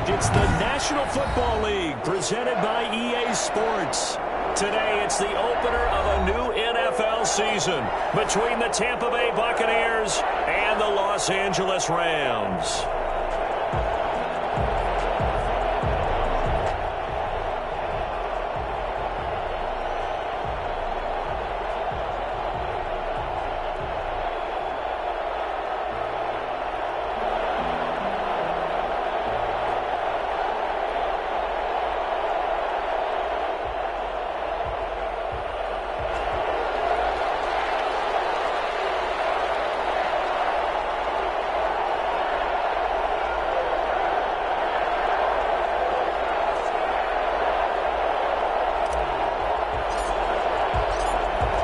It's the National Football League presented by EA Sports. Today, it's the opener of a new NFL season between the Tampa Bay Buccaneers and the Los Angeles Rams.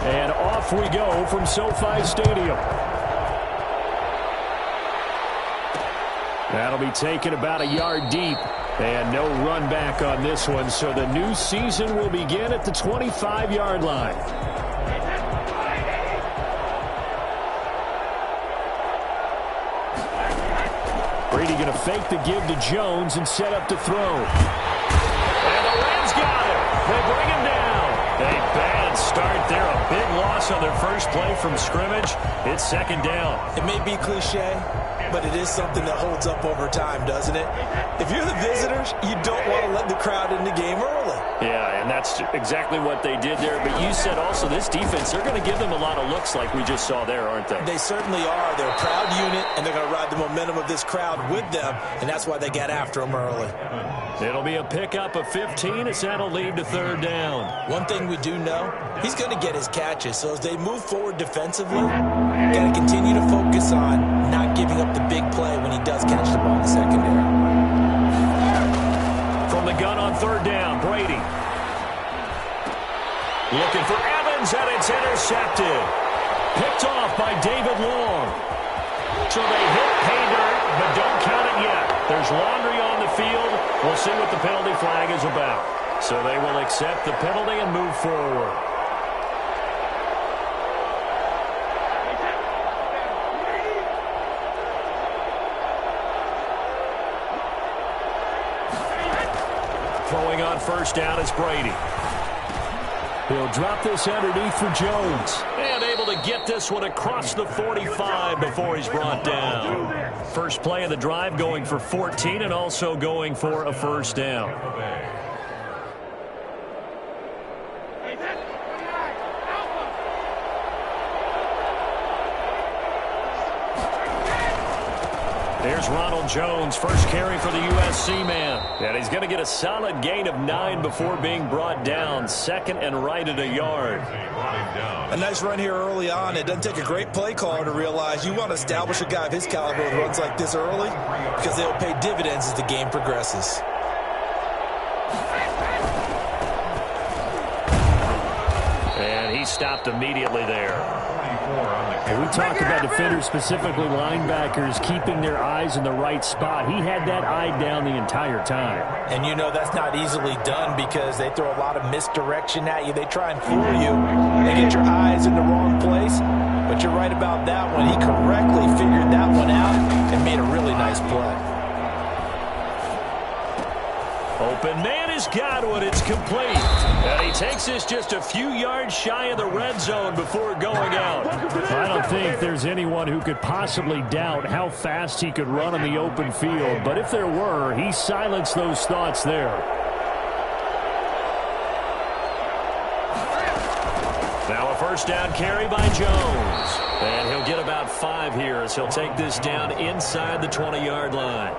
And off we go from SoFi Stadium. That'll be taken about a yard deep. And no run back on this one, so the new season will begin at the 25-yard line. Brady going to fake the give to Jones and set up to throw. And the Rams got it. They bring him down. A bad start there. A big loss on their first play from scrimmage. It's second down. It may be cliche, but it is something that holds up over time, doesn't it? If you're the visitors, you don't want to let the crowd in the game early. Yeah, and that's exactly what they did there. But you said also this defense, they're going to give them a lot of looks like we just saw there, aren't they? They certainly are. They're a proud unit, and they're going to ride the momentum of this crowd with them, and that's why they got after them early. It'll be a pickup of 15 as that'll lead to third down. One thing we do know, he's going to get his catches. So as they move forward defensively, got to continue to focus on not giving up the big play when he does catch the ball in the secondary. From the gun on third down, Brady. Looking for Evans, and it's intercepted. Picked off by David Long. So they hit pay dirt, but don't count it yet. There's laundry on the field. We'll see what the penalty flag is about. So they will accept the penalty and move forward. Throwing on first down is Brady. He'll drop this underneath for Jones. And able to get this one across the 45 before he's brought down. First play of the drive going for 14 and also going for a first down. Here's Ronald Jones, first carry for the USC man. And he's going to get a solid gain of 9 before being brought down. Second and right at a yard. A nice run here early on. It doesn't take a great play caller to realize you want to establish a guy of his caliber with runs like this early because they'll pay dividends as the game progresses. And he stopped immediately there. We talk about defenders, specifically linebackers, keeping their eyes in the right spot. He had that eye down the entire time. And you know that's not easily done because they throw a lot of misdirection at you. They try and fool you. They get your eyes in the wrong place. But you're right about that one. He correctly figured that one out and made a really nice play. Open man has got one. It's complete. And he takes this just a few yards shy of the red zone before going out. I don't think there's anyone who could possibly doubt how fast he could run in the open field. But if there were, he silenced those thoughts there. Now a first down carry by Jones. And he'll get about 5 here as he'll take this down inside the 20-yard line.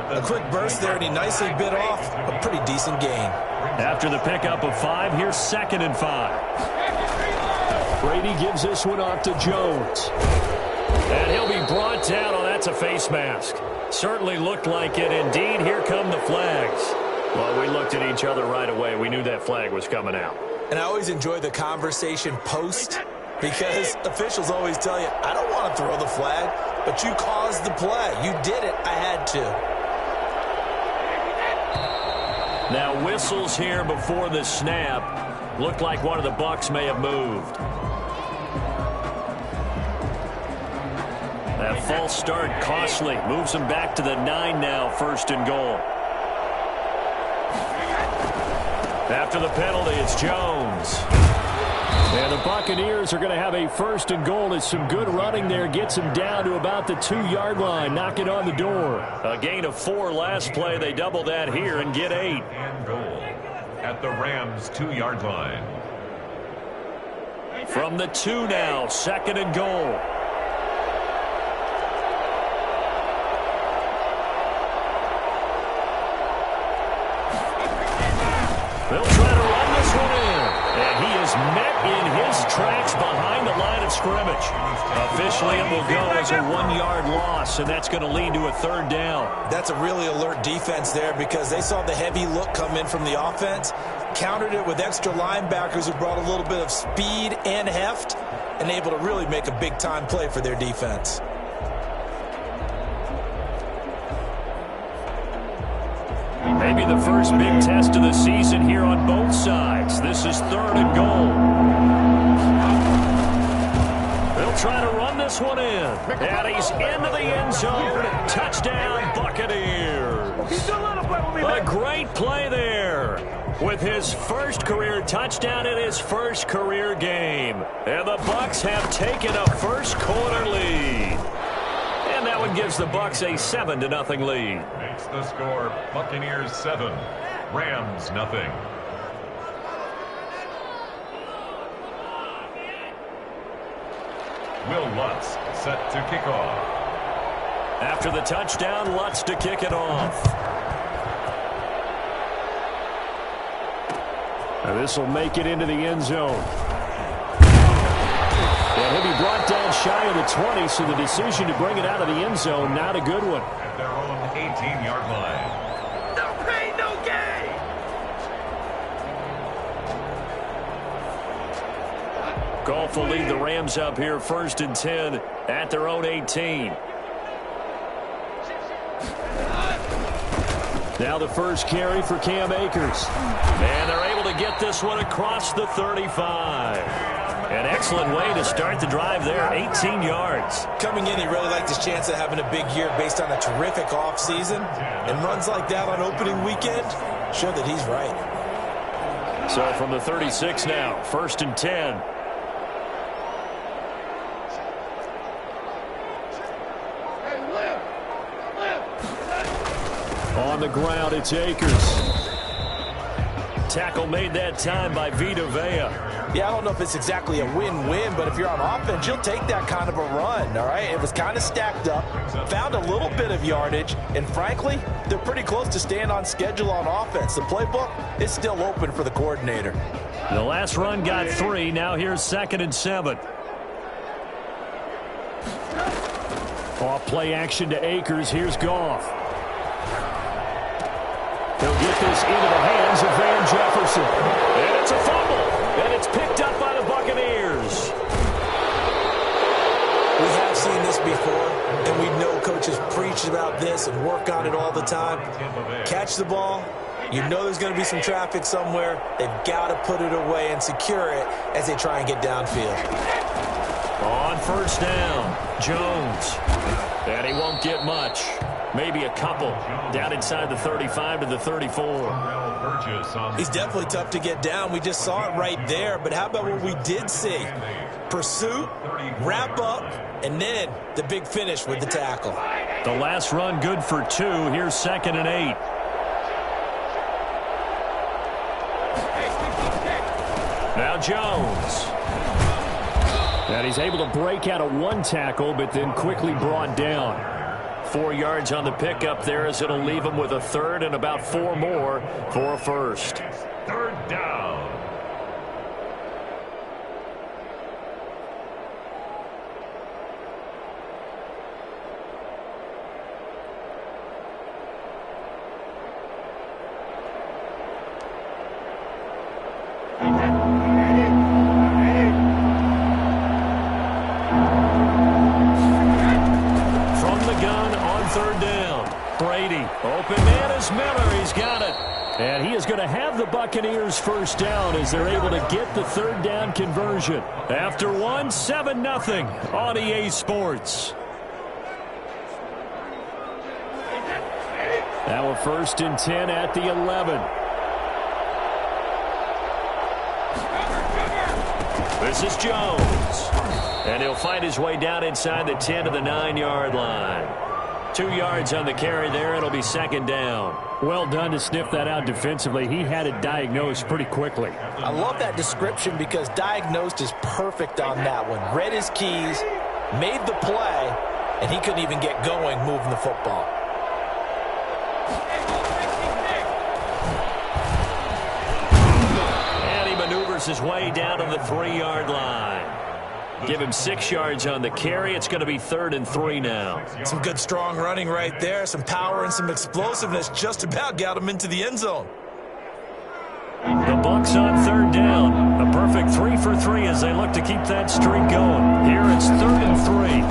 A quick burst there, and he nicely bit off a pretty decent gain. After the pickup of 5, here's second and 5. Brady gives this one off to Jones. And he'll be brought down. Oh, that's a face mask. Certainly looked like it. Indeed, here come the flags. Well, we looked at each other right away. We knew that flag was coming out. And I always enjoy the conversation post because officials always tell you, I don't want to throw the flag, but you caused the play. You did it. I had to. Now whistles here before the snap. Looked like one of the Bucs may have moved. That false start costly. Moves him back to the 9 now, first and goal. After the penalty, it's Jones. And the Buccaneers are going to have a first and goal as some good running there gets them down to about the 2-yard line, knocking on the door. A gain of 4 last play. They double that here and get 8. And goal at the Rams' 2-yard line. From the 2 now, second and goal. They'll try to run this one in. And he is met in his tracks behind the line of scrimmage. Officially, it will go as a 1-yard loss, and that's going to lead to a 3rd down. That's a really alert defense there because they saw the heavy look come in from the offense, countered it with extra linebackers who brought a little bit of speed and heft, and able to really make a big-time play for their defense. Maybe the first big test of the season here on both sides. This is 3rd and goal. They'll try to run this one in. And he's into the end zone. Touchdown, Buccaneers. A great play there with his first career touchdown in his first career game. And the Bucs have taken a first quarter lead. And that one gives the Bucs a 7-0 lead. Makes the score Buccaneers 7, Rams 0. Will Lutz set to kick off. After the touchdown, Lutz to kick it off. Now this will make it into the end zone. And he'll be brought down shy of the 20, so the decision to bring it out of the end zone, not a good one. At their own 18-yard line. No pain, no gain. Goff will lead the Rams up here 1st and 10 at their own 18. Now the first carry for Cam Akers. And they're able to get this one across the 35. An excellent way to start the drive there, 18 yards. Coming in, he really liked his chance of having a big year based on a terrific offseason. And runs like that on opening weekend show that he's right. So from the 36 now, 1st and 10. On the ground, it's Akers. Tackle made that time by Vita Vea. Yeah, I don't know if it's exactly a win-win, but if you're on offense, you'll take that kind of a run, all right? It was kind of stacked up, found a little bit of yardage, and frankly, they're pretty close to staying on schedule on offense. The playbook is still open for the coordinator. The last run got 3. Now here's 2nd and 7. Off play action to Akers. Here's Goff. He'll get this into the hands of Van Jefferson. And it's a fumble. And it's picked up by the Buccaneers. We have seen this before, and we know coaches preach about this and work on it all the time. Catch the ball. You know there's going to be some traffic somewhere. They've got to put it away and secure it as they try and get downfield. On 1st down, Jones. And he won't get much. Maybe a couple. Down inside the 35 to the 34. He's definitely tough to get down. We just saw it right there. But how about what we did see? Pursuit, wrap up, and then the big finish with the tackle. The last run good for 2. Here's 2nd and 8. Now Jones. And he's able to break out of 1 tackle, but then quickly brought down. 4 yards on the pickup there as it'll leave him with a 3rd and about 4 more for a 1st. 3rd down. Open man is Miller. He's got it. And he is going to have the Buccaneers 1st down as they're able to get the 3rd down conversion. After 1, 7-0 on EA Sports. Now a 1st and 10 at the 11. This is Jones. And he'll find his way down inside the 10 to the 9-yard line. 2 yards on the carry there. It'll be second down. Well done to sniff that out defensively. He had it diagnosed pretty quickly. I love that description because diagnosed is perfect on that one. Read his keys, made the play, and he couldn't even get going moving the football. And he maneuvers his way down to the 3-yard line. Give him 6 yards on the carry. It's going to be 3rd and 3 now. Some good strong running right there. Some power and some explosiveness just about got him into the end zone. The Bucs on 3rd down. A perfect 3 for 3 as they look to keep that streak going. Here it's 3rd and 3.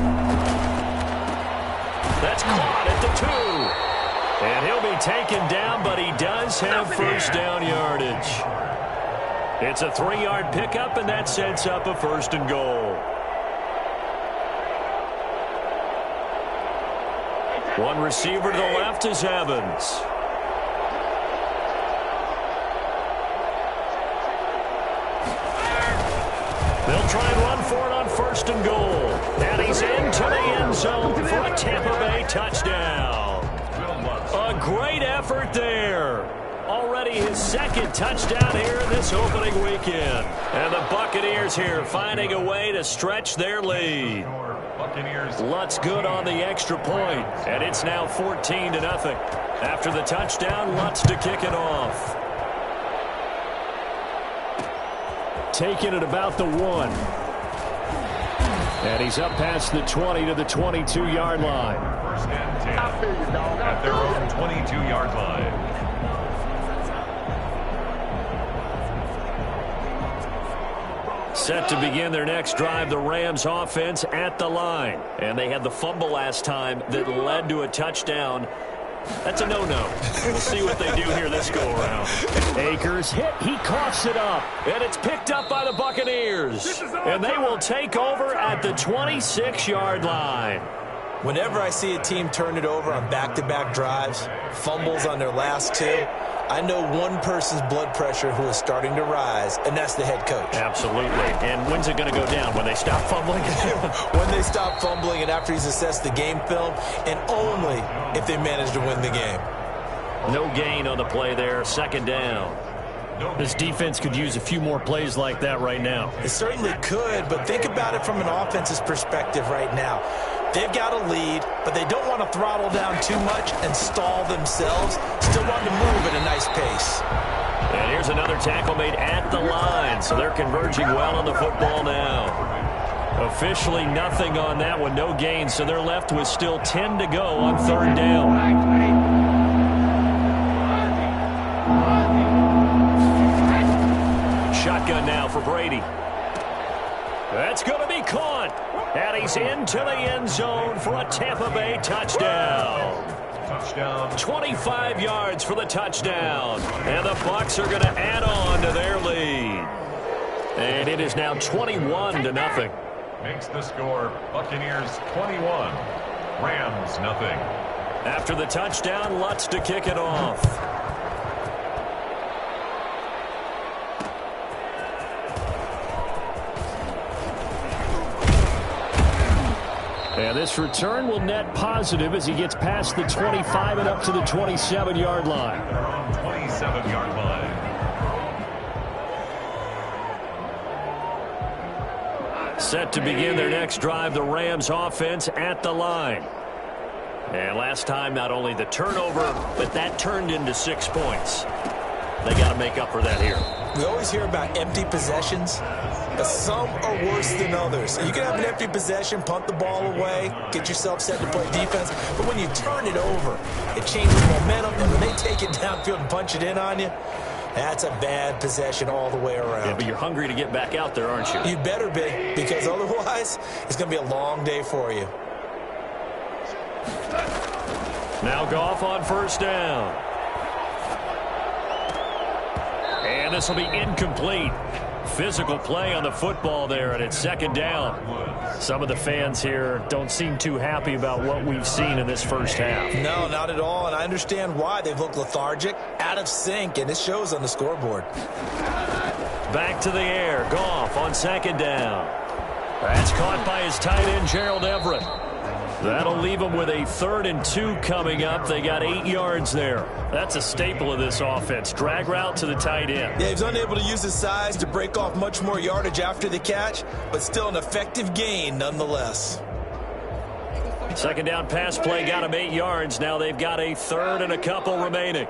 That's caught at the 2. And he'll be taken down, but he does have first down yardage. It's a 3-yard pickup, and that sets up a 1st and goal. One receiver to the left is Evans. They'll try and run for it on 1st and goal. And he's into the end zone for a Tampa Bay touchdown. A great effort there. Already his 2nd touchdown here in this opening weekend. And the Buccaneers here finding a way to stretch their lead. Lutz good on the extra point, and it's now 14-0. After the touchdown, Lutz to kick it off. Taking it about the 1. And he's up past the 20 to the 22-yard line. 1st and 10 at their own 22-yard line. Set to begin their next drive, the Rams offense at the line. And they had the fumble last time that led to a touchdown. That's a no-no. We'll see what they do here this go-around. Akers hit. He coughs it up. And it's picked up by the Buccaneers. And they will take over at the 26-yard line. Whenever I see a team turn it over on back-to-back drives, fumbles on their last 2, I know one person's blood pressure who is starting to rise, and that's the head coach. Absolutely. And when's it going to go down? When they stop fumbling? When they stop fumbling and after he's assessed the game film, and only if they manage to win the game. No gain on the play there. 2nd down. This defense could use a few more plays like that right now. It certainly could, but think about it from an offense's perspective right now. They've got a lead, but they don't want to throttle down too much and stall themselves. Still want to move at a nice pace. And here's another tackle made at the line, so they're converging well on the football now. Officially nothing on that one, no gain, so they're left with still 10 to go on 3rd down. Shotgun now for Brady. That's going to be caught. And he's into the end zone for a Tampa Bay touchdown. 25 yards for the touchdown. And the Bucs are going to add on to their lead. And it is now 21-0. Makes the score Buccaneers 21, Rams nothing. After the touchdown, Lutz to kick it off. And this return will net positive as he gets past the 25 and up to the 27-yard line. 27-yard line. Set to begin their next drive, the Rams offense at the line. And last time, not only the turnover, but that turned into 6 points. They got to make up for that here. We always hear about empty possessions, but some are worse than others. You can have an empty possession, punt the ball away, get yourself set to play defense, but when you turn it over, it changes momentum, and when they take it downfield and punch it in on you, that's a bad possession all the way around. Yeah, but you're hungry to get back out there, aren't you? You better be, because otherwise, it's going to be a long day for you. Now Goff on 1st down. And this will be incomplete. Physical play on the football there, and it's 2nd down. Some of the fans here don't seem too happy about what we've seen in this first half. No, not at all, and I understand why. They've looked lethargic, out of sync, and it shows on the scoreboard. back to the air. Goff on second down. That's caught by his tight end, Gerald Everett. That'll leave them with a 3rd and 2 coming up. They got 8 yards there. That's a staple of this offense. Drag route to the tight end. Yeah, he's unable to use his size to break off much more yardage after the catch, but still an effective gain nonetheless. Second down pass play got him 8 yards. Now they've got a 3rd and a couple remaining.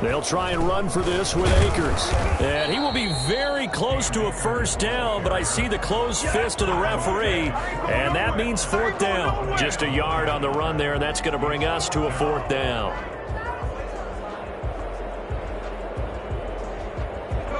They'll try and run for this with Akers. And he will be very close to a first down, but I see the closed fist of the referee, and that means 4th down. Just a yard on the run there, and that's going to bring us to a 4th down.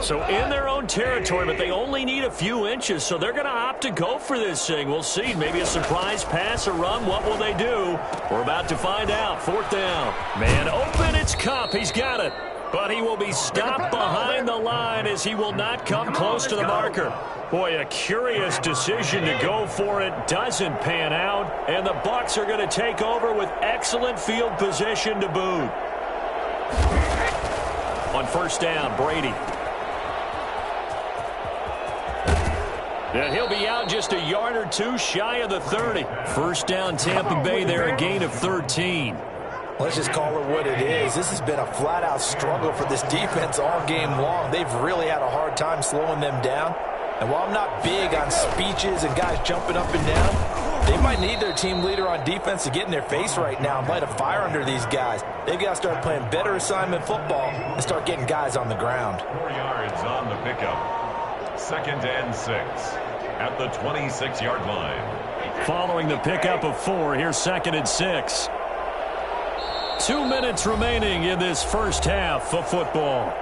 So in their own territory, but they only need a few inches, so they're going to opt to go for this thing. We'll see. Maybe a surprise pass or run. What will they do? We're about to find out. 4th down. Man open. It's Kupp. He's got it. But he will be stopped behind the line as he will not come close to the marker. Boy, a curious decision to go for it. Doesn't pan out. And the Bucs are going to take over with excellent field position to boot. On first down, Brady. And he'll be out just a yard or 2 shy of the 30. First down, Tampa Bay there, a gain of 13. Let's just call it what it is. This has been a flat-out struggle for this defense all game long. They've really had a hard time slowing them down. And while I'm not big on speeches and guys jumping up and down, they might need their team leader on defense to get in their face right now and light a fire under these guys. They've got to start playing better assignment football and start getting guys on the ground. 4 yards on the pickup. 2nd and 6 at the 26-yard line. Following the pickup of 4, here's 2nd and 6. 2 minutes remaining in this first half of football.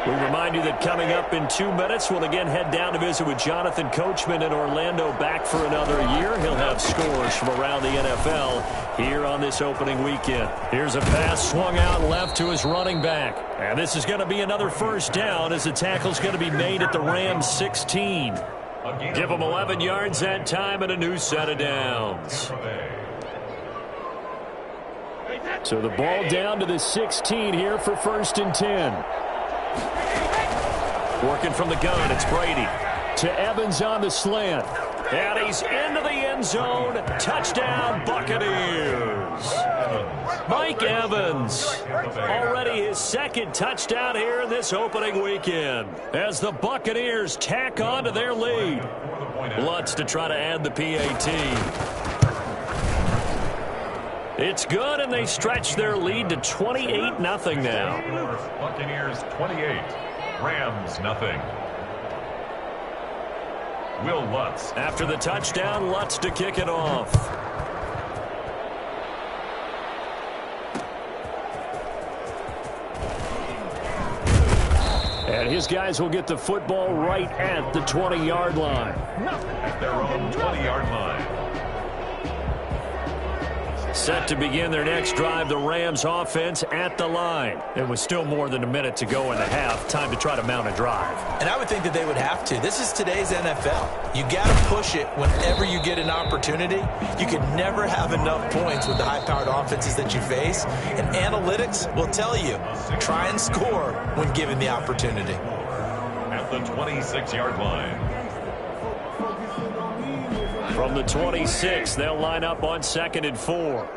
We remind you that coming up in 2 minutes, we'll again head down to visit with Jonathan Coachman in Orlando, back for another year. He'll have scores from around the NFL here on this opening weekend. Here's a pass swung out left to his running back. And this is going to be another first down as the tackle's going to be made at the Rams 16. Give them 11 yards that time and a new set of downs. So the ball down to the 16 here for 1st and 10. Working from the gun, it's Brady. To Evans on the slant. And he's into the end zone. Touchdown, Buccaneers. Mike Evans. Already his 2nd touchdown here in this opening weekend. As the Buccaneers tack on to their lead. Lutz to try to add the PAT. It's good, and they stretch their lead to 28-0 now. Buccaneers 28, Rams nothing. Will Lutz. After the touchdown, Lutz to kick it off. And his guys will get the football right at the 20-yard line. At their own 20-yard line. Set to begin their next drive, the Rams offense at the line. It was still more than a minute to go in the half. Time to try to mount a drive. And I would think that they would have to. This is today's NFL. You got to push it whenever you get an opportunity. You can never have enough points with the high-powered offenses that you face. And analytics will tell you, try and score when given the opportunity. At the 26-yard line. From the 26, they'll line up on 2nd and 4.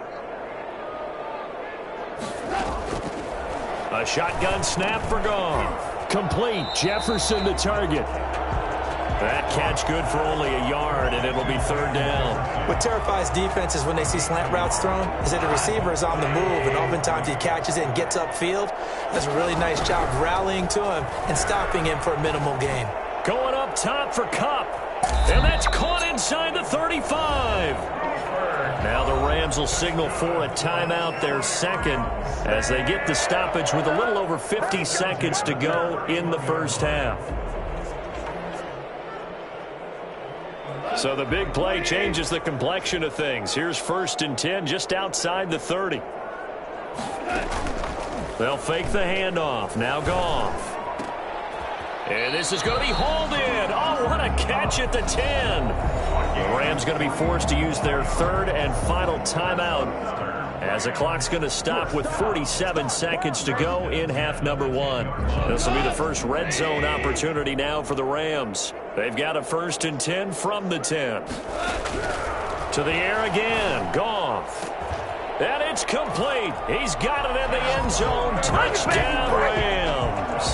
A shotgun snap for Goff. Complete. Jefferson the target. That catch good for only a yard, and it'll be 3rd down. What terrifies defenses when they see slant routes thrown is that the receiver is on the move, and oftentimes he catches it and gets upfield. Does a really nice job rallying to him and stopping him for a minimal gain. Going up top for Kupp. And that's caught inside the 35. Now the Rams will signal for a timeout, their 2nd, as they get the stoppage with a little over 50 seconds to go in the first half. So the big play changes the complexion of things. Here's 1st and 10 just outside the 30. They'll fake the handoff. Now Goff. And this is going to be hauled in. Oh, what a catch at the 10. The Rams going to be forced to use their 3rd and final timeout as the clock's going to stop with 47 seconds to go in half number one. This will be the first red zone opportunity now for the Rams. They've got a 1st and 10 from the 10. To the air again. Goff. And it's complete. He's got it in the end zone. Touchdown, Rams.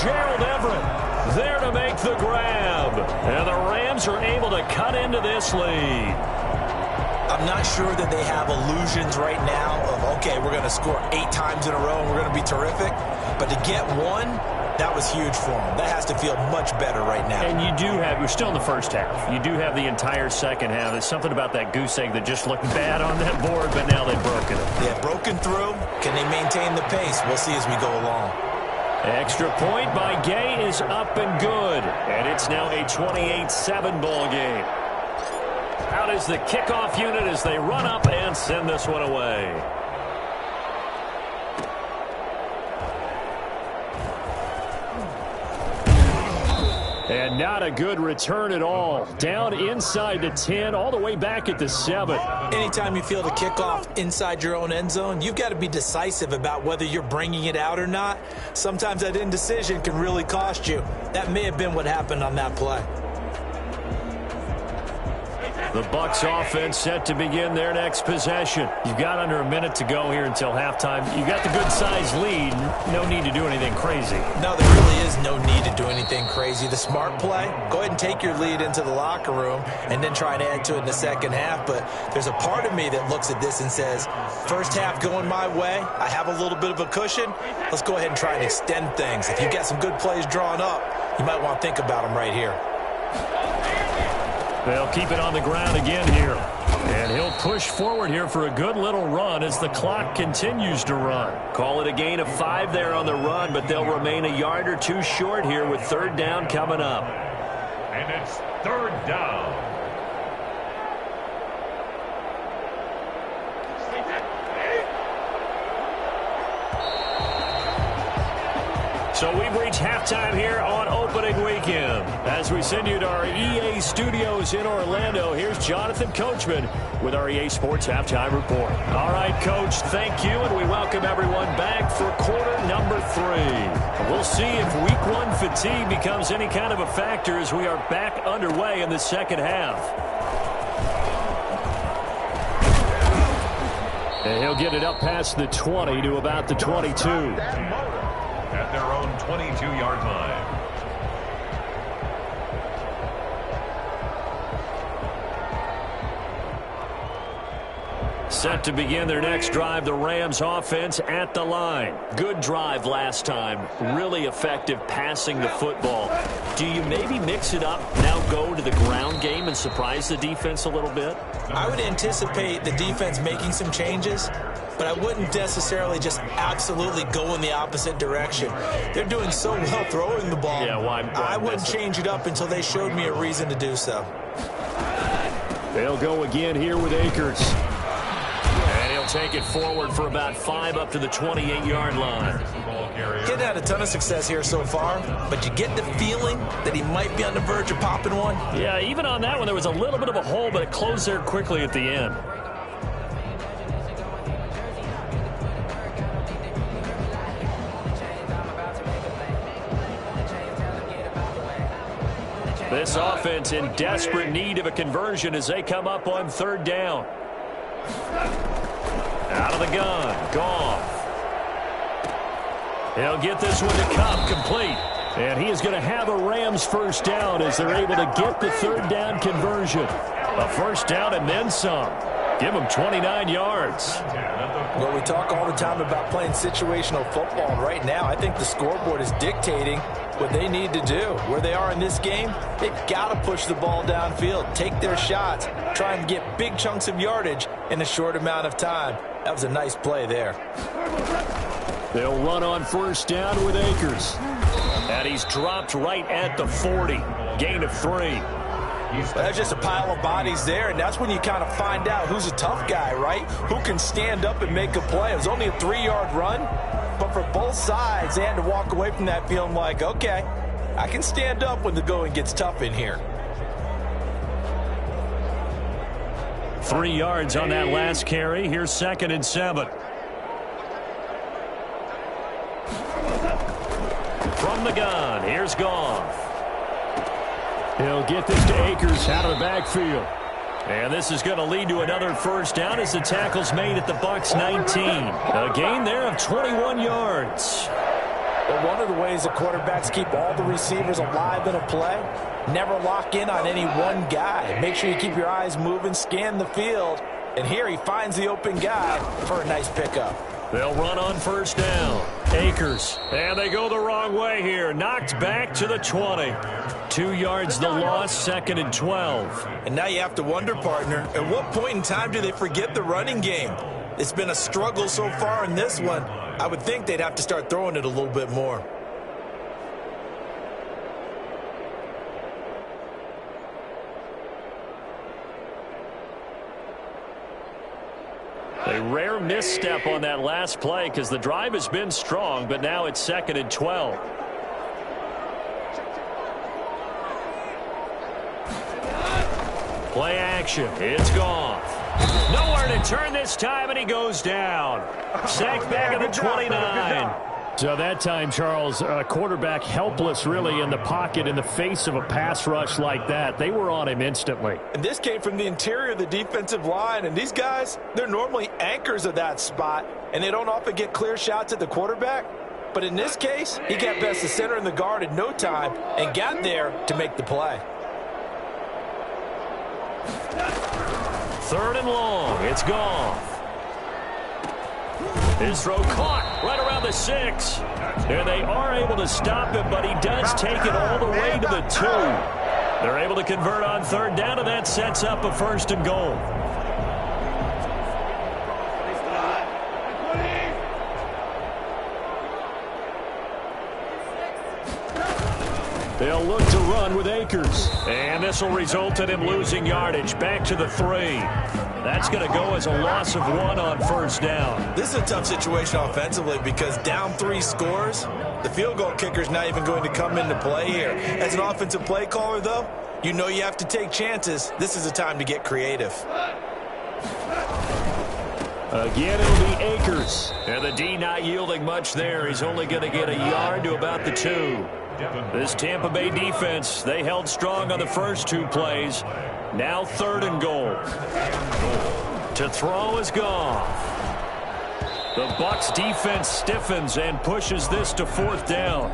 Gerald Everett there to make the grab. And the Rams are able to cut into this lead. I'm not sure that they have illusions right now of, okay, we're going to score 8 times in a row and we're going to be terrific. But to get one, that was huge for them. That has to feel much better right now. And you do have, we're still in the first half. You do have the entire second half. There's something about that goose egg that just looked bad on that board, but now they've broken it. Yeah, broken through. Can they maintain the pace? We'll see as we go along. Extra point by Gay is up and good. And it's now a 28-7 ball game. Out is the kickoff unit as they run up and send this one away. And not a good return at all. Down inside the 10, all the way back at the 7. Anytime you feel the kickoff inside your own end zone, you've got to be decisive about whether you're bringing it out or not. Sometimes that indecision can really cost you. That may have been what happened on that play. The Bucs offense set to begin their next possession. You've got under a minute to go here until halftime. You got the good-sized lead. No need to do anything crazy. No, there really is no need to do anything crazy. The smart play, go ahead and take your lead into the locker room and then try and add to it in the second half. But there's a part of me that looks at this and says, first half going my way, I have a little bit of a cushion. Let's go ahead and try and extend things. If you've got some good plays drawn up, you might want to think about them right here. They'll keep it on the ground again here. And he'll push forward here for a good little run as the clock continues to run. Call it a gain of 5 there on the run, but they'll remain a yard or 2 short here with 3rd down coming up. And it's 3rd down. So we've reached halftime here on opening weekend. As we send you to our EA studios in Orlando, here's Jonathan Coachman with our EA Sports Halftime Report. All right, Coach, thank you, and we welcome everyone back for quarter number 3. We'll see if week 1 fatigue becomes any kind of a factor as we are back underway in the second half. And he'll get it up past the 20 to about the 22. At their own 22-yard line. Set to begin their next drive, the Rams offense at the line. Good drive last time. Really effective passing the football. Do you maybe mix it up, now go to the ground game and surprise the defense a little bit? I would anticipate the defense making some changes, but I wouldn't necessarily just absolutely go in the opposite direction. They're doing so well throwing the ball. Yeah, why I wouldn't change it up until they showed me a reason to do so. They'll go again here with Akers. And he'll take it forward for about 5 up to the 28-yard line. He's had a ton of success here so far, but you get the feeling that he might be on the verge of popping one. Yeah, even on that one, there was a little bit of a hole, but it closed there quickly at the end. This offense in desperate need of a conversion as they come up on 3rd down. Out of the gun, Goff. He'll get this one to Cup, complete. And he is going to have a Rams first down as they're able to get the 3rd down conversion. A first down and then some. Give them 29 yards. Well, we talk all the time about playing situational football, and right now I think the scoreboard is dictating what they need to do. Where they are in this game, they've got to push the ball downfield, take their shots, try and get big chunks of yardage in a short amount of time. That was a nice play there. They'll run on first down with Akers. And he's dropped right at the 40. Gain of 3. That's just a pile of bodies there, and that's when you kind of find out who's a tough guy, right? Who can stand up and make a play. It was only a 3-yard run, but for both sides, they had to walk away from that feeling like, okay, I can stand up when the going gets tough in here. 3 yards on that last carry. Here's 2nd and 7. From the gun, here's Goff. He'll get this to Akers out of the backfield. And this is going to lead to another first down as the tackle's made at the Bucs 19. A gain there of 21 yards. Well, one of the ways the quarterbacks keep all the receivers alive in a play, never lock in on any one guy. Make sure you keep your eyes moving, scan the field. And here he finds the open guy for a nice pickup. They'll run on first down. Akers. And they go the wrong way here. Knocked back to the 20. 2 yards the loss, 2nd and 12. And now you have to wonder, partner, at what point in time do they forget the running game? It's been a struggle so far in this one. I would think they'd have to start throwing it a little bit more. A rare misstep on that last play because the drive has been strong, but now it's 2nd and 12. Play action. It's Goff. Nowhere to turn this time, and he goes down. Sacked back at the 29. So that time, Charles, quarterback helpless really in the pocket in the face of a pass rush like that. They were on him instantly. And this came from the interior of the defensive line. And these guys, they're normally anchors of that spot, and they don't often get clear shots at the quarterback. But in this case, he got past the center and the guard in no time and got there to make the play. 3rd and long. It's Goff. His throw caught right around the 6. And they are able to stop him, but he does take it all the way to the 2. They're able to convert on 3rd down, and that sets up a 1st and goal. They'll look to run with Akers. And this will result in him losing yardage back to the 3. That's going to go as a loss of 1 on 1st down. This is a tough situation offensively because down 3 scores, the field goal kicker's not even going to come into play here. As an offensive play caller, though, you know you have to take chances. This is a time to get creative. Again, it'll be Akers. And the D not yielding much there. He's only going to get a yard to about the 2. This Tampa Bay defense, they held strong on the first 2 plays. Now 3rd and goal. To throw is Goff. The Bucs defense stiffens and pushes this to 4th down.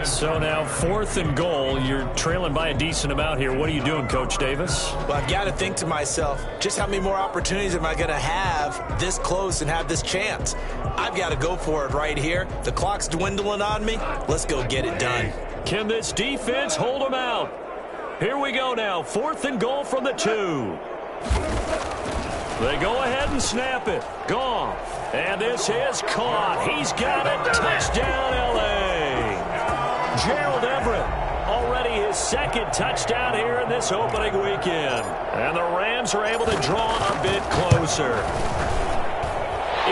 So now 4th and goal. You're trailing by a decent amount here. What are you doing, Coach Davis? Well, I've got to think to myself, just how many more opportunities am I going to have this close and have this chance? I've got to go for it right here. The clock's dwindling on me. Let's go get it done. Can this defense hold them out? Here we go now. 4th and goal from the 2. They go ahead and snap it. Goff. And this is caught. He's got it. Touchdown, L.A. Gerald Everett. Already his 2nd touchdown here in this opening weekend. And the Rams are able to draw a bit closer.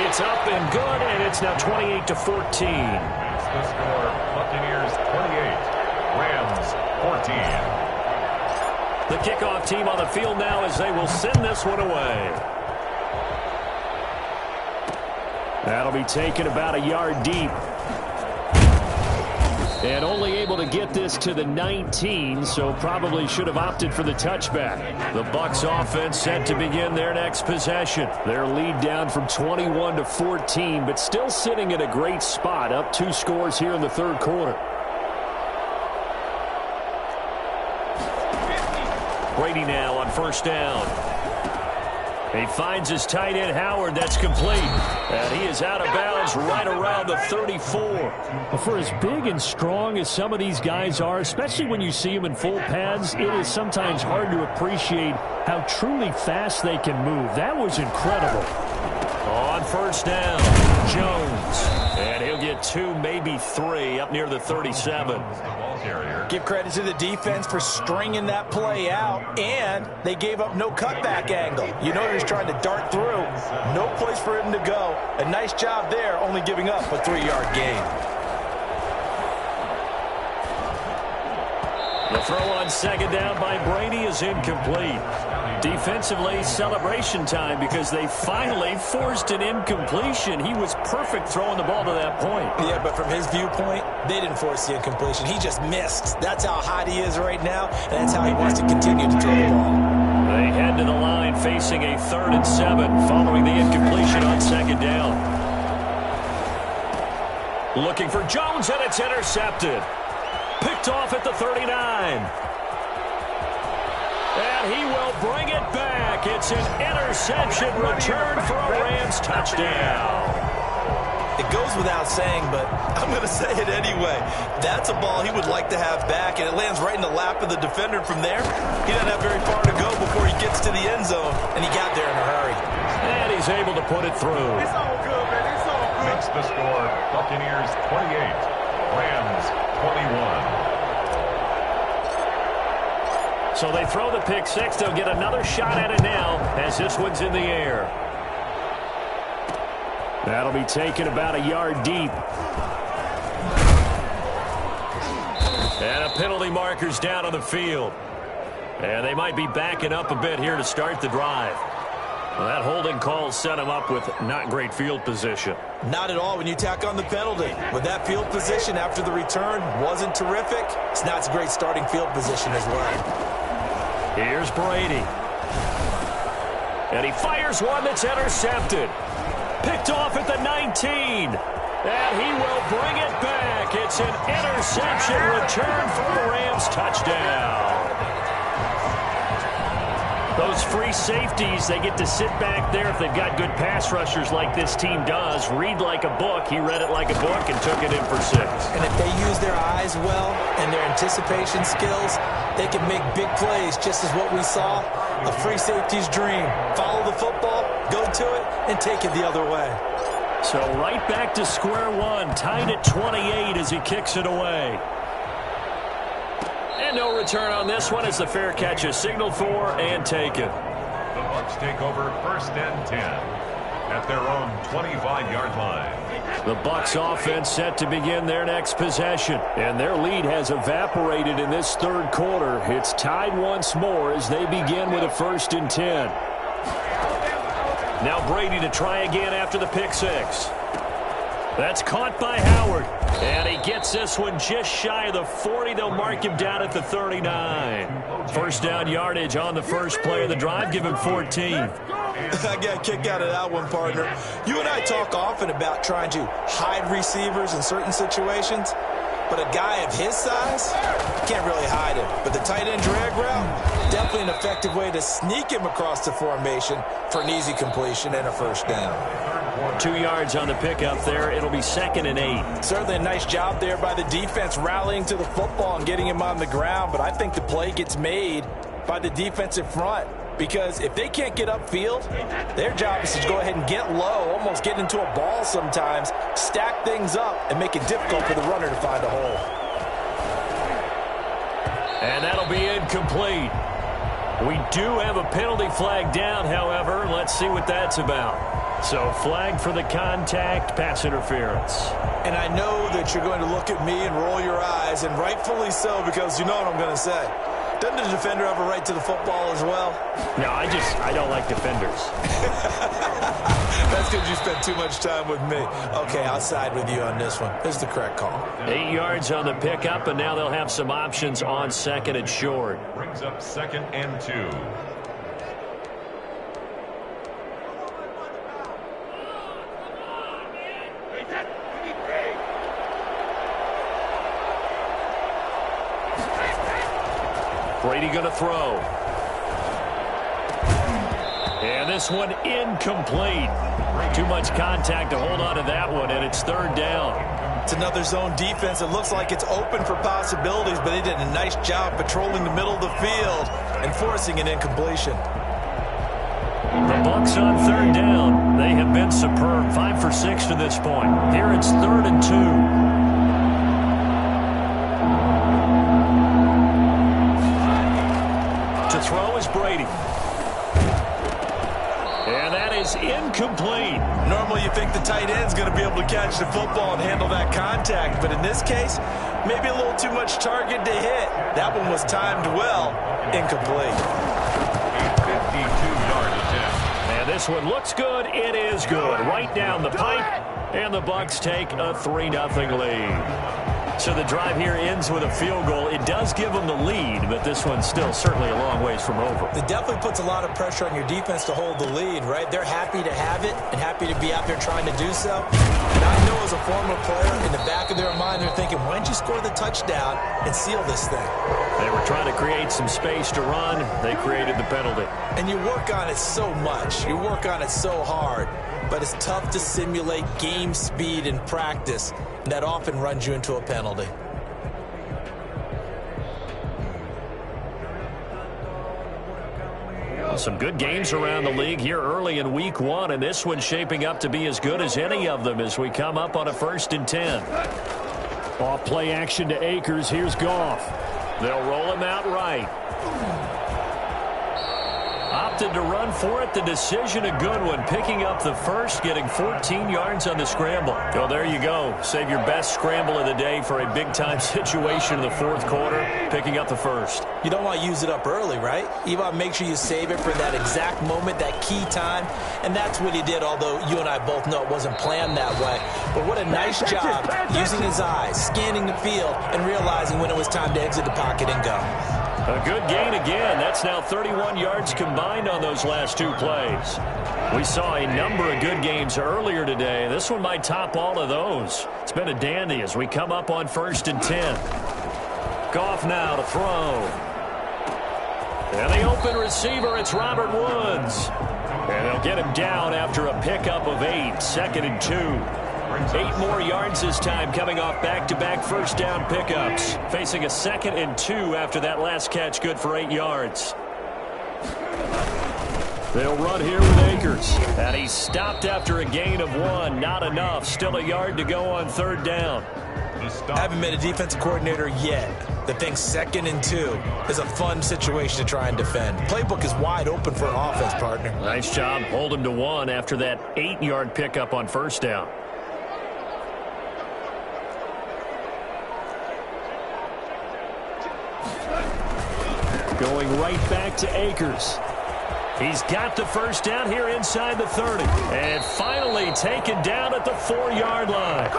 It's up and good, and it's now 28-14. That's the score. Buccaneers 28, Rams 14. The kickoff team on the field now as they will send this one away. That'll be taken about a yard deep. And only able to get this to the 19, so probably should have opted for the touchback. The Bucs offense set to begin their next possession. Their lead down from 21 to 14, but still sitting in a great spot, up 2 scores here in the 3rd quarter. Brady now on 1st down. He finds his tight end, Howard. That's complete. And he is out of bounds right around the 34. Well, for as big and strong as some of these guys are, especially when you see them in full pads, it is sometimes hard to appreciate how truly fast they can move. That was incredible. On 1st down, Jones. And he'll get 2, maybe 3, up near the 37. Give credit to the defense for stringing that play out, and they gave up no cutback angle. You know he was trying to dart through. No place for him to go. A nice job there, only giving up a 3-yard gain. The throw on second down by Brady is incomplete. Defensively, celebration time because they finally forced an incompletion. He was perfect throwing the ball to that point. Yeah, but from his viewpoint, they didn't force the incompletion. He just missed. That's how hot he is right now, and that's how he wants to continue to throw the ball. They head to the line facing a 3rd and 7 following the incompletion on second down. Looking for Jones, and it's intercepted. Picked off at the 39. And he will bring it back. It's an interception return for a Rams touchdown. It goes without saying, but I'm going to say it anyway. That's a ball he would like to have back, and it lands right in the lap of the defender from there. He doesn't have very far to go before he gets to the end zone, and he got there in a hurry. And he's able to put it through. It's all good, man. It's all good. Makes the score Buccaneers 28, Rams 21. So they throw the pick six. They'll get another shot at it now as this one's in the air. That'll be taken about a yard deep. And a penalty marker's down on the field. And they might be backing up a bit here to start the drive. Well, that holding call set him up with not great field position. Not at all when you tack on the penalty. With that field position after the return wasn't terrific, it's not a great starting field position as well. Here's Brady. And he fires one that's intercepted. Picked off at the 19. And he will bring it back. It's an interception return for a Rams touchdown. Those free safeties, they get to sit back there if they've got good pass rushers like this team does. Read like a book. He read it like a book and took it in for 6. And if they use their eyes well and their anticipation skills, they can make big plays, just as what we saw. A free safety's dream. Follow the football, go to it, and take it the other way. So right back to square one, tied at 28 as he kicks it away. And no return on this one as the fair catch is signaled for and taken. The Bucs take over 1st and 10 at their own 25-yard line. The Bucs offense set to begin their next possession, and their lead has evaporated in this 3rd quarter. It's tied once more as they begin with a 1st and 10. Now Brady to try again after the pick six. That's caught by Howard. And he gets this one just shy of the 40. They'll mark him down at the 39. First down yardage on the first play of the drive. Give him 14. I got a kick out of that one, partner. You and I talk often about trying to hide receivers in certain situations. But a guy of his size can't really hide him. But the tight end drag route, definitely an effective way to sneak him across the formation for an easy completion and a first down. 2 yards on the pickup there. It'll be 2nd and 8. Certainly a nice job there by the defense rallying to the football and getting him on the ground. But I think the play gets made by the defensive front. Because if they can't get upfield, their job is to go ahead and get low, almost get into a ball sometimes, stack things up, and make it difficult for the runner to find a hole. And that'll be incomplete. We do have a penalty flag down, however. Let's see what that's about. So flag for the contact, pass interference. And I know that you're going to look at me and roll your eyes, and rightfully so, because you know what I'm going to say. Doesn't the defender have a right to the football as well? No, I don't like defenders. That's because you spent too much time with me. Okay, I'll side with you on this one. This is the correct call. 8 yards on the pickup, and now they'll have some options on 2nd and short. Brings up 2nd and 2. Brady going to throw. And this one incomplete. Too much contact to hold on to that one, and it's 3rd down. It's another zone defense. It looks like it's open for possibilities, but they did a nice job patrolling the middle of the field and forcing an incompletion. The Bucs on 3rd down. They have been superb. 5 for 6 to this point. Here it's 3rd and 2. To throw is Brady. And that is incomplete. Normally you think the tight end's going to be able to catch the football and handle that contact, but in this case, Maybe a little too much target to hit. That one was timed well. Incomplete. A 52-yard attempt. And this one looks good. It is good. Right down the pipe. And the Bucs take a 3-0 lead. So the drive here ends with a field goal. It does give them the lead, but this one's still certainly a long ways from over. It definitely puts a lot of pressure on your defense to hold the lead, right? They're happy to have it and happy to be out there trying to do so. And I know as a former player, in the back of their mind, they're thinking, why don't you score the touchdown and seal this thing? They were trying to create some space to run. They created the penalty. And you work on it so much. You work on it so hard. But it's tough to simulate game speed in practice. That often runs you into a penalty. Some good games around the league here early in week 1, and this one's shaping up to be as good as any of them as we come up on a 1st and 10. Off play action to Akers. Here's Goff. They'll roll him out right. Opted to run for it. The decision a good one. Picking up the first, getting 14 yards on the scramble. Oh, there you go. Save your best scramble of the day for a big-time situation in the 4th quarter. Picking up the first. You don't want to use it up early, right? You want to make sure you save it for that exact moment, that key time. And that's what he did, although you and I both know it wasn't planned that way. But what a nice job using his eyes, scanning the field, and realizing when it was time to exit the pocket and go. A good gain again. That's now 31 yards combined on those last 2 plays. We saw a number of good games earlier today. This one might top all of those. It's been a dandy as we come up on 1st and 10. Goff now to throw. And the open receiver, it's Robert Woods. And they'll get him down after a pickup of 8. 2nd and 2. 8 more yards this time coming off back-to-back first down pickups. Facing a 2nd and 2 after that last catch, good for 8 yards. They'll run here with Akers. And he's stopped after a gain of 1. Not enough. Still a yard to go on 3rd down. I haven't been a defensive coordinator yet that thinks 2nd and 2 is a fun situation to try and defend. Playbook is wide open for offense, partner. Nice job. Hold him to 1 after that 8-yard pickup on 1st down. Going right back to Akers. He's got the first down here inside the 30. And finally taken down at the 4-yard line.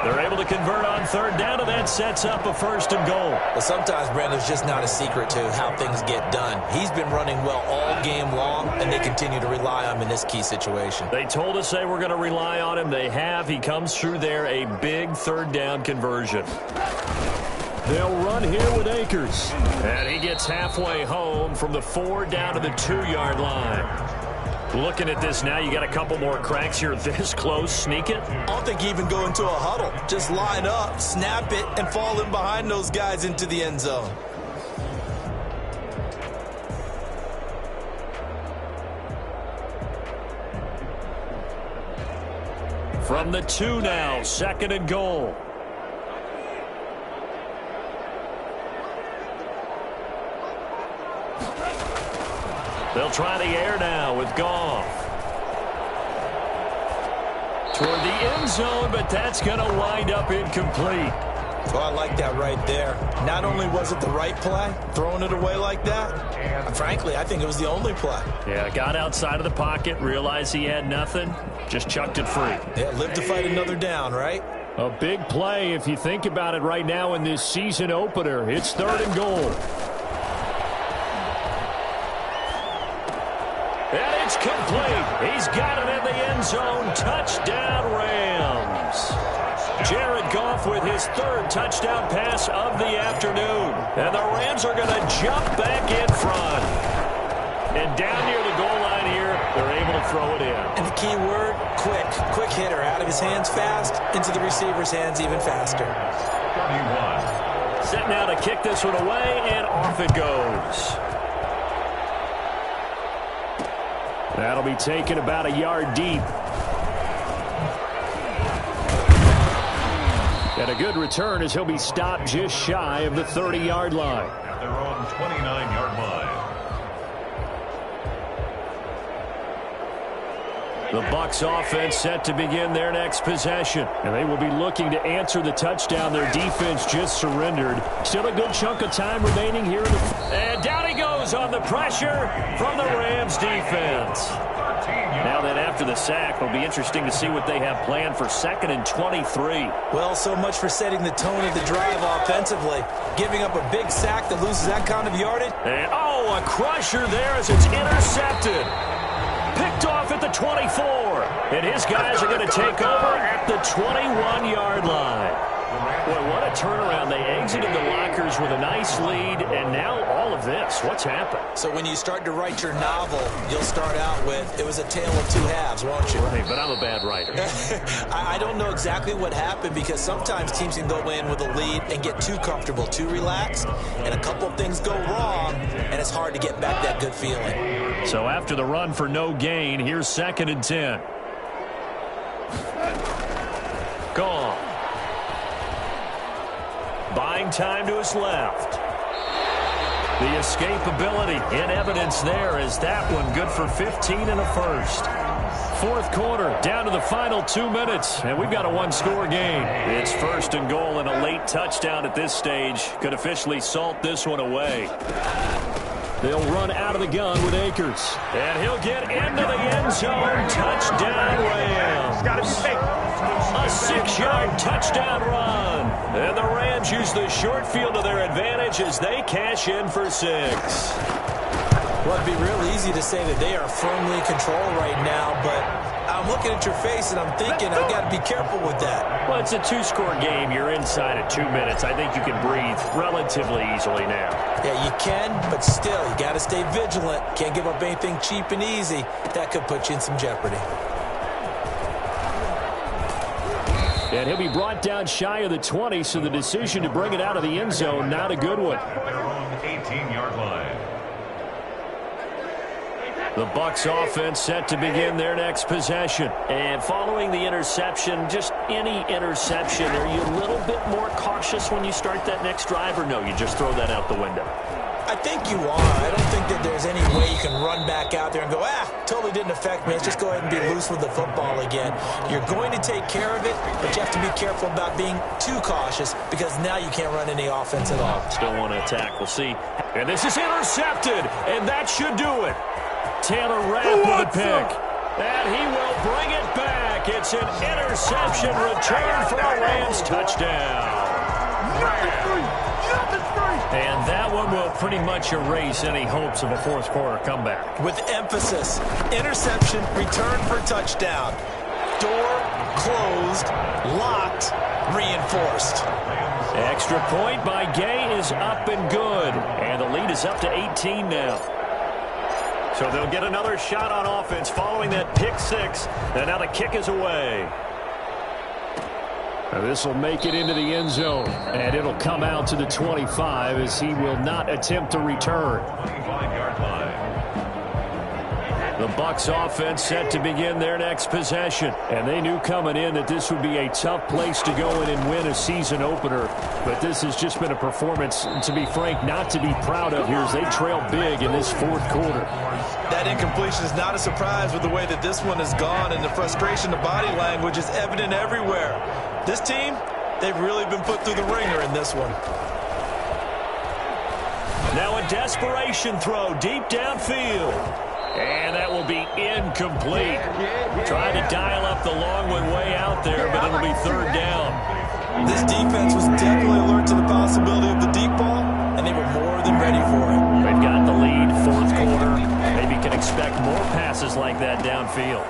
They're able to convert on 3rd down, and that sets up a 1st and goal. Well, sometimes, Brandon, there's just not a secret to how things get done. He's been running well all game long, and they continue to rely on him in this key situation. They told us they were going to rely on him. They have. He comes through there, a big 3rd down conversion. They'll run here with Akers. And he gets halfway home from the 4 down to the 2-yard line. Looking at this now, you got a couple more cracks here this close. Sneak it. I don't think you even go into a huddle. Just line up, snap it, and fall in behind those guys into the end zone. From the 2 now, 2nd and goal. They'll try the air now with Goff. Toward the end zone, but that's going to wind up incomplete. Well, I like that right there. Not only was it the right play, throwing it away like that, frankly, I think it was the only play. Yeah, got outside of the pocket, realized he had nothing, just chucked it free. Yeah, live to fight another down, right? A big play if you think about it right now in this season opener. It's 3rd and goal. And it's complete. He's got it in the end zone. Touchdown, Rams. Jared Goff with his 3rd touchdown pass of the afternoon. And the Rams are going to jump back in front. And down near the goal line here, they're able to throw it in. And the key word, quick. Quick hitter. Out of his hands fast, into the receiver's hands even faster. 31. Set now to kick this one away, and off it goes. That'll be taken about a yard deep. And a good return as he'll be stopped just shy of the 30-yard line. At their own 29-yard line. The Bucs offense set to begin their next possession. And they will be looking to answer the touchdown their defense just surrendered. Still a good chunk of time remaining here. And down he goes on the pressure from the Rams defense. Now then, after the sack, it'll be interesting to see what they have planned for 2nd and 23. Well, so much for setting the tone of the drive offensively. Giving up a big sack that loses that kind of yardage. And, a crusher there as it's intercepted. Picked off at the 24. And his guys are going to take over at the 21-yard line. Boy, what a turnaround. They exited the lockers with a nice lead, and now all of this. What's happened? So when you start to write your novel, you'll start out with, it was a tale of two halves, won't you? Right, but I'm a bad writer. I don't know exactly what happened, because sometimes teams can go in with a lead and get too comfortable, too relaxed, and a couple of things go wrong, and it's hard to get back that good feeling. So after the run for no gain, here's 2nd and 10. Gone. Buying time to his left. The escapability in evidence there as that one good for 15 and a first. 4th quarter, down to the final 2 minutes, and we've got a one-score game. It's 1st and goal, and a late touchdown at this stage could officially salt this one away. They'll run out of the gun with Akers. And he'll get into the end zone. Touchdown, Rams. A 6-yard touchdown run. And the Rams use the short field to their advantage as they cash in for 6. Well, it'd be real easy to say that they are firmly in control right now, but I'm looking at your face and I'm thinking I've got to be careful with that. Well, it's a 2-score game. You're inside at 2 minutes. I think you can breathe relatively easily now. Yeah, you can, but still, you got to stay vigilant. Can't give up anything cheap and easy. That could put you in some jeopardy. And he'll be brought down shy of the 20, so the decision to bring it out of the end zone, not a good one. Their own 18-yard line. The Bucs offense set to begin their next possession. And following the interception, just any interception, are you a little bit more cautious when you start that next drive, or no, you just throw that out the window? I think you are. I don't think that there's any way you can run back out there and go, totally didn't affect me. Let's just go ahead and be loose with the football again. You're going to take care of it, but you have to be careful about being too cautious because now you can't run any offense at all. Still want to attack. We'll see. And this is intercepted, and that should do it. Taylor Rapp with a pick. And he will bring it back. It's an interception return for a Rams touchdown. And that one will pretty much erase any hopes of a 4th quarter comeback. With emphasis, interception, return for touchdown. Door closed, locked, reinforced. Extra point by Gay is up and good. And the lead is up to 18 now. So they'll get another shot on offense following that pick 6. And now the kick is away. This will make it into the end zone, and it'll come out to the 25 as he will not attempt to return. 25-yard line. The Bucs offense set to begin their next possession, and they knew coming in that this would be a tough place to go in and win a season opener, but this has just been a performance, to be frank, not to be proud of here as they trail big in this 4th quarter. That incompletion is not a surprise with the way that this one has gone, and the frustration, the body language is evident everywhere. This team, they've really been put through the ringer in this one. Now a desperation throw deep downfield. And that will be incomplete. Trying to dial up the long one way out there, but it'll be 3rd down. This defense was definitely alert to the possibility of the deep ball, and they were more than ready for it. They've got the lead, 4th quarter. Maybe can expect more passes like that downfield.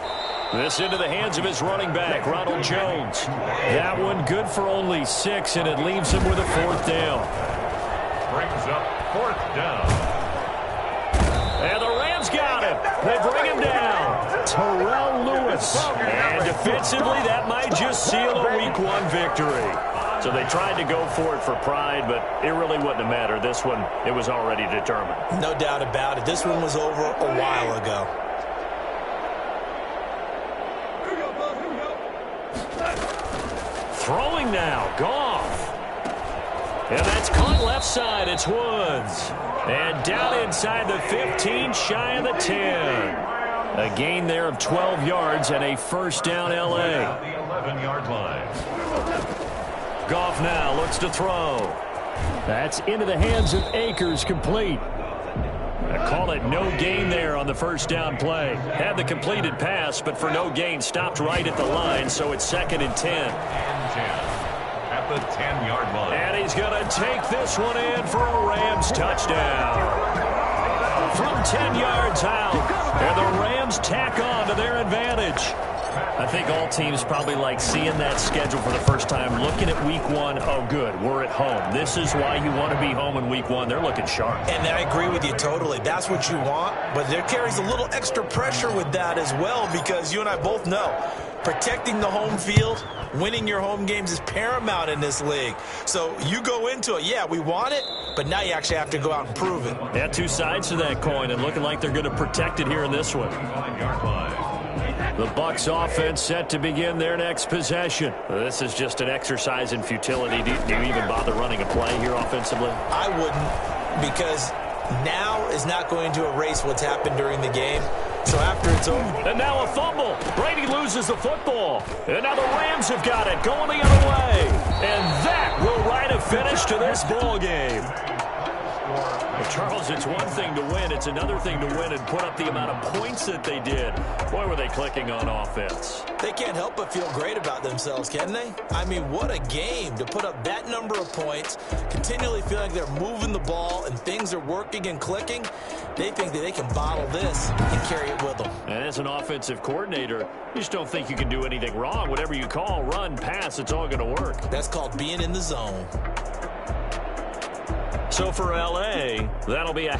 This into the hands of his running back, Ronald Jones. That one good for only 6, and it leaves him with a 4th down. Brings up 4th down. And the Rams got him. They bring him down. Terrell Lewis. And defensively, that might just seal a Week 1 victory. So they tried to go for it for pride, but it really wouldn't have mattered. This one, it was already determined. No doubt about it. This one was over a while ago. Throwing now, Goff. And that's caught left side. It's Woods. And down inside the 15, shy of the 10. A gain there of 12 yards and a first down L.A. The 11-yard line. Goff now looks to throw. That's into the hands of Akers, complete. I call it no gain there on the first down play. Had the completed pass, but for no gain, stopped right at the line, so it's 2nd and 10. And 10 at the 10-yard line. And he's going to take this one in for a Rams touchdown. From 10 yards out, and the Rams tack on to their advantage. I think all teams probably like seeing that schedule for the first time, looking at week 1. Oh, good, we're at home. This is why you want to be home in week 1. They're looking sharp. And I agree with you totally. That's what you want, but there carries a little extra pressure with that as well, because you and I both know protecting the home field, winning your home games is paramount in this league. So you go into it, yeah, we want it, but now you actually have to go out and prove it. Yeah, two sides to that coin, and looking like they're going to protect it here in this one. 5-yard line. The Bucs offense set to begin their next possession. This is just an exercise in futility. Do you even bother running a play here offensively? I wouldn't, because now is not going to erase what's happened during the game. So after it's over. And now a fumble. Brady loses the football. And now the Rams have got it, going the other way. And that will write a finish to this ball game. Well, Charles, it's one thing to win. It's another thing to win and put up the amount of points that they did. Boy, were they clicking on offense. They can't help but feel great about themselves, can they? I mean, what a game to put up that number of points, continually feel like they're moving the ball and things are working and clicking. They think that they can bottle this and carry it with them. And as an offensive coordinator, you just don't think you can do anything wrong. Whatever you call, run, pass, it's all going to work. That's called being in the zone. So for L.A., that'll be a